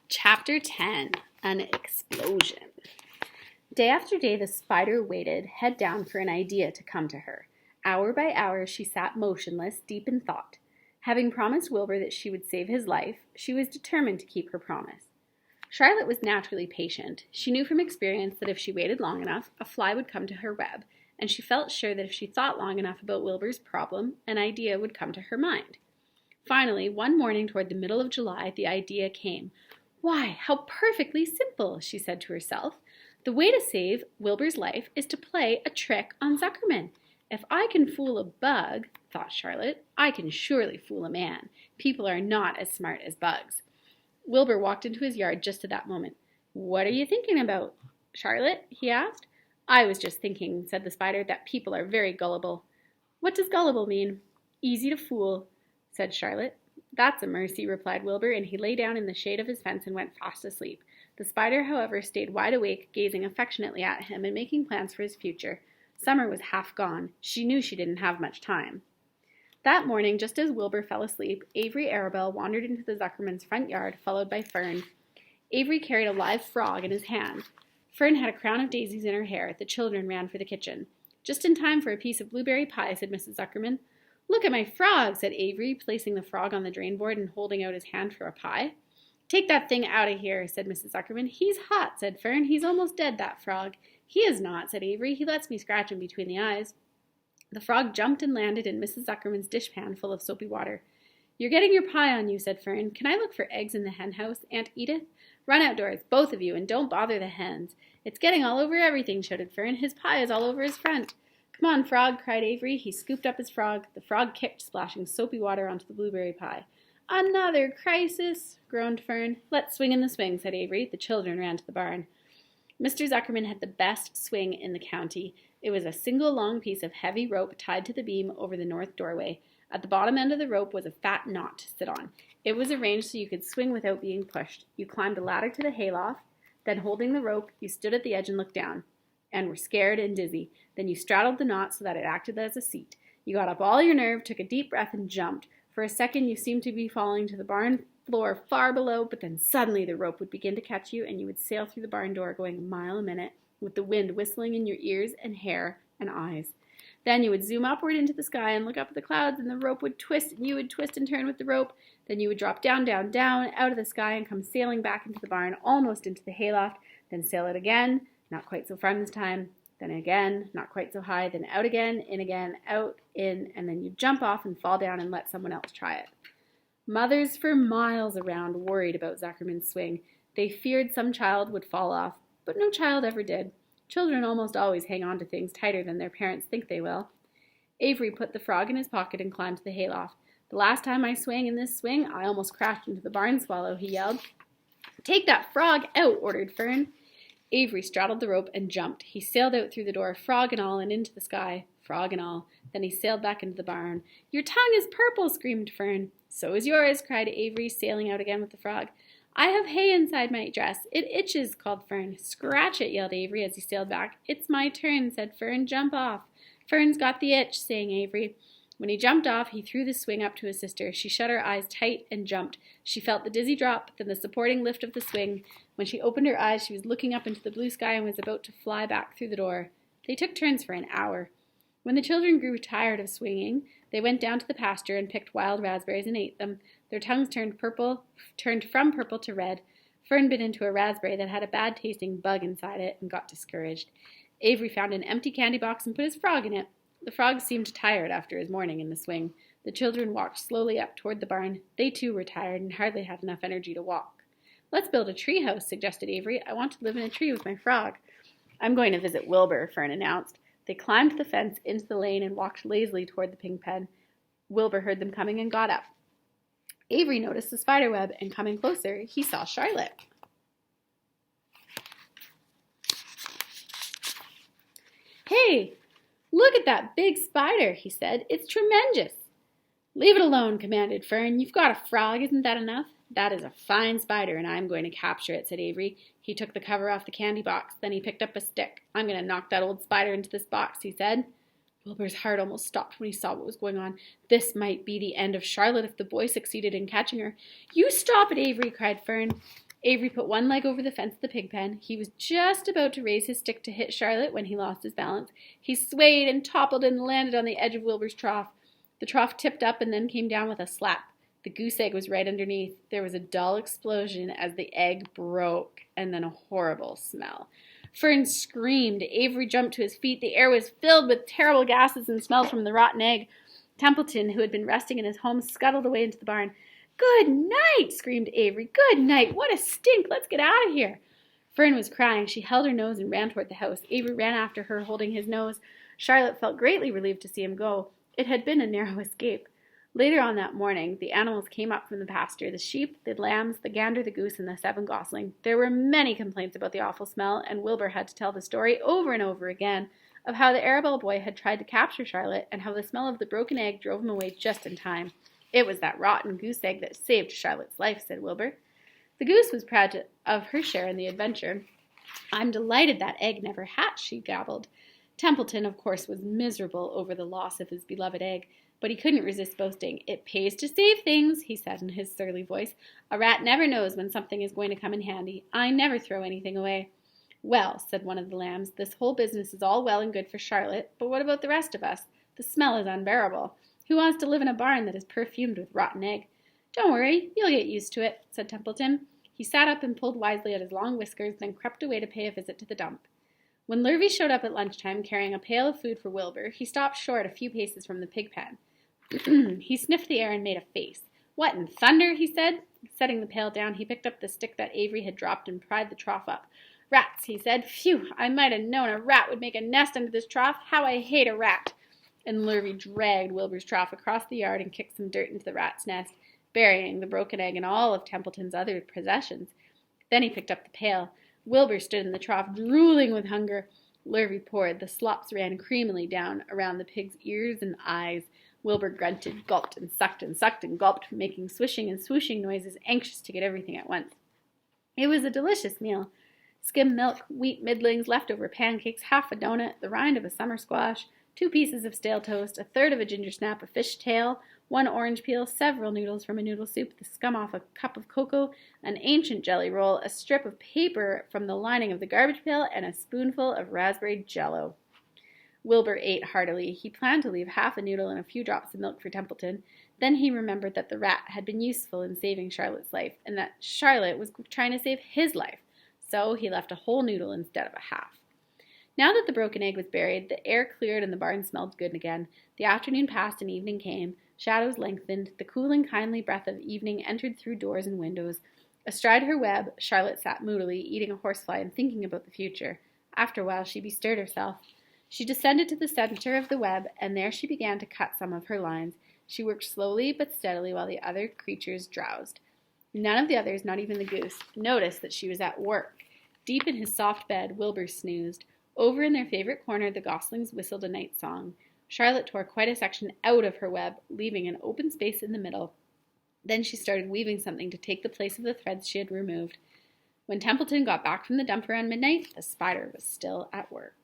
Chapter 10, An Explosion. Day after day, the spider waited, head down, for an idea to come to her. Hour by hour, she sat motionless, deep in thought. Having promised Wilbur that she would save his life, she was determined to keep her promise. Charlotte was naturally patient. She knew from experience that if she waited long enough, a fly would come to her web, and she felt sure that if she thought long enough about Wilbur's problem, an idea would come to her mind. Finally, one morning toward the middle of July, the idea came. "Why, how perfectly simple," she said to herself. "The way to save Wilbur's life is to play a trick on Zuckerman. If I can fool a bug," thought Charlotte, "I can surely fool a man. People are not as smart as bugs." Wilbur walked into his yard just at that moment. "What are you thinking about, Charlotte?" he asked. "I was just thinking," said the spider, "that people are very gullible." "What does gullible mean?" "Easy to fool," said Charlotte. "That's a mercy," replied Wilbur, and he lay down in the shade of his fence and went fast asleep. The spider, however, stayed wide awake, gazing affectionately at him and making plans for his future. Summer was half gone. She knew she didn't have much time. That morning, just as Wilbur fell asleep, Avery Arabelle wandered into the Zuckermans' front yard, followed by Fern. Avery carried a live frog in his hand. Fern had a crown of daisies in her hair. The children ran for the kitchen. "Just in time for a piece of blueberry pie," said Mrs. Zuckerman. "Look at my frog," said Avery, placing the frog on the drain board and holding out his hand for a pie. "Take that thing out of here," said Mrs. Zuckerman. "He's hot," said Fern. "He's almost dead, that frog." "He is not," said Avery. "He lets me scratch him between the eyes." The frog jumped and landed in Mrs. Zuckerman's dishpan full of soapy water. "You're getting your pie on you," said Fern. "Can I look for eggs in the hen house, Aunt Edith?" "Run outdoors, both of you, and don't bother the hens." "It's getting all over everything," shouted Fern. "His pie is all over his front." "Come on, frog," cried Avery. He scooped up his frog. The frog kicked, splashing soapy water onto the blueberry pie. "Another crisis," groaned Fern. "Let's swing in the swing," said Avery. The children ran to the barn. Mr. Zuckerman had the best swing in the county. It was a single long piece of heavy rope tied to the beam over the north doorway. At the bottom end of the rope was a fat knot to sit on. It was arranged so you could swing without being pushed. You climbed a ladder to the hayloft. Then, holding the rope, you stood at the edge and looked down, and were scared and dizzy. Then you straddled the knot so that it acted as a seat. You got up all your nerve, took a deep breath, and jumped. For a second you seemed to be falling to the barn floor far below, but then suddenly the rope would begin to catch you, and you would sail through the barn door going a mile a minute, with the wind whistling in your ears and hair and eyes. Then you would zoom upward into the sky and look up at the clouds, and the rope would twist, and you would twist and turn with the rope. Then you would drop down, down, down, out of the sky, and come sailing back into the barn, almost into the hayloft, then sail it again, not quite so far this time, then again, not quite so high, then out again, in again, out, in, and then you jump off and fall down and let someone else try it. Mothers for miles around worried about Zuckerman's swing. They feared some child would fall off, but no child ever did. Children almost always hang on to things tighter than their parents think they will. Avery put the frog in his pocket and climbed to the hayloft. "The last time I swang in this swing, I almost crashed into the barn swallow," he yelled. "Take that frog out," ordered Fern. Avery straddled the rope and jumped. He sailed out through the door, frog and all, and into the sky, frog and all. Then he sailed back into the barn. "Your tongue is purple," screamed Fern. "So is yours," cried Avery, sailing out again with the frog. "I have hay inside my dress. It itches," called Fern. "Scratch it," yelled Avery as he sailed back. "It's my turn," said Fern. "Jump off." "Fern's got the itch," sang Avery. When he jumped off, he threw the swing up to his sister. She shut her eyes tight and jumped. She felt the dizzy drop, then the supporting lift of the swing. When she opened her eyes, she was looking up into the blue sky and was about to fly back through the door. They took turns for an hour. When the children grew tired of swinging, they went down to the pasture and picked wild raspberries and ate them. Their tongues turned from purple to red. Fern bit into a raspberry that had a bad-tasting bug inside it and got discouraged. Avery found an empty candy box and put his frog in it. The frog seemed tired after his morning in the swing. The children walked slowly up toward the barn. They too were tired and hardly had enough energy to walk. "Let's build a tree house," suggested Avery. "I want to live in a tree with my frog." "I'm going to visit Wilbur," Fern announced. They climbed the fence into the lane and walked lazily toward the pig pen. Wilbur heard them coming and got up. Avery noticed the spider web, and coming closer, he saw Charlotte. "Hey, look at that big spider," he said. "It's tremendous." "Leave it alone," commanded Fern. "You've got a frog, isn't that enough?" "That is a fine spider, and I'm going to capture it," said Avery. He took the cover off the candy box. Then he picked up a stick. "I'm going to knock that old spider into this box," he said. Wilbur's heart almost stopped when he saw what was going on. This might be the end of Charlotte if the boy succeeded in catching her. "You stop it, Avery," cried Fern. Avery put one leg over the fence of the pig pen. He was just about to raise his stick to hit Charlotte when he lost his balance. He swayed and toppled and landed on the edge of Wilbur's trough. The trough tipped up and then came down with a slap. The goose egg was right underneath. There was a dull explosion as the egg broke, and then a horrible smell. Fern screamed. Avery jumped to his feet. The air was filled with terrible gases and smells from the rotten egg. Templeton, who had been resting in his home, scuttled away into the barn. "Good night!" screamed Avery. "Good night! What a stink! Let's get out of here!" Fern was crying. She held her nose and ran toward the house. Avery ran after her, holding his nose. Charlotte felt greatly relieved to see him go. It had been a narrow escape. Later on that morning, the animals came up from the pasture, the sheep, the lambs, the gander, the goose, and the 7 gosling. There were many complaints about the awful smell, and Wilbur had to tell the story over and over again of how the Arabelle boy had tried to capture Charlotte and how the smell of the broken egg drove him away just in time. "It was that rotten goose egg that saved Charlotte's life," said Wilbur. The goose was proud of her share in the adventure. "I'm delighted that egg never hatched," she gabbled. Templeton, of course, was miserable over the loss of his beloved egg, but he couldn't resist boasting. "It pays to save things," he said in his surly voice. "A rat never knows when something is going to come in handy. I never throw anything away." "Well," said one of the lambs, "this whole business is all well and good for Charlotte, but what about the rest of us? The smell is unbearable. Who wants to live in a barn that is perfumed with rotten egg?" "Don't worry, you'll get used to it," said Templeton. He sat up and pulled wisely at his long whiskers, then crept away to pay a visit to the dump. When Lurvy showed up at lunchtime carrying a pail of food for Wilbur, he stopped short a few paces from the pig pen. He sniffed the air and made a face. "What in thunder?" he said. Setting the pail down, he picked up the stick that Avery had dropped and pried the trough up. "Rats," he said. "Phew, I might have known a rat would make a nest under this trough. How I hate a rat." And Lurvy dragged Wilbur's trough across the yard and kicked some dirt into the rat's nest, burying the broken egg and all of Templeton's other possessions. Then he picked up the pail. Wilbur stood in the trough, drooling with hunger. Lurvy poured. The slops ran creamily down around the pig's ears and eyes. Wilbur grunted, gulped, and sucked and gulped, making swishing and swooshing noises, anxious to get everything at once. It was a delicious meal. Skim milk, wheat middlings, leftover pancakes, half a donut, the rind of a summer squash, 2 pieces of stale toast, a third of a ginger snap, a fish tail, 1 orange peel, several noodles from a noodle soup, the scum off a cup of cocoa, an ancient jelly roll, a strip of paper from the lining of the garbage pail, and a spoonful of raspberry jello. Wilbur ate heartily. He planned to leave half a noodle and a few drops of milk for Templeton. Then he remembered that the rat had been useful in saving Charlotte's life, and that Charlotte was trying to save his life. So he left a whole noodle instead of a half. Now that the broken egg was buried, the air cleared and the barn smelled good again. The afternoon passed and evening came. Shadows lengthened. The cool and kindly breath of evening entered through doors and windows. Astride her web, Charlotte sat moodily, eating a horsefly and thinking about the future. After a while, she bestirred herself. She descended to the center of the web, and there she began to cut some of her lines. She worked slowly but steadily while the other creatures drowsed. None of the others, not even the goose, noticed that she was at work. Deep in his soft bed, Wilbur snoozed. Over in their favorite corner, the goslings whistled a night song. Charlotte tore quite a section out of her web, leaving an open space in the middle. Then she started weaving something to take the place of the threads she had removed. When Templeton got back from the dump around midnight, the spider was still at work.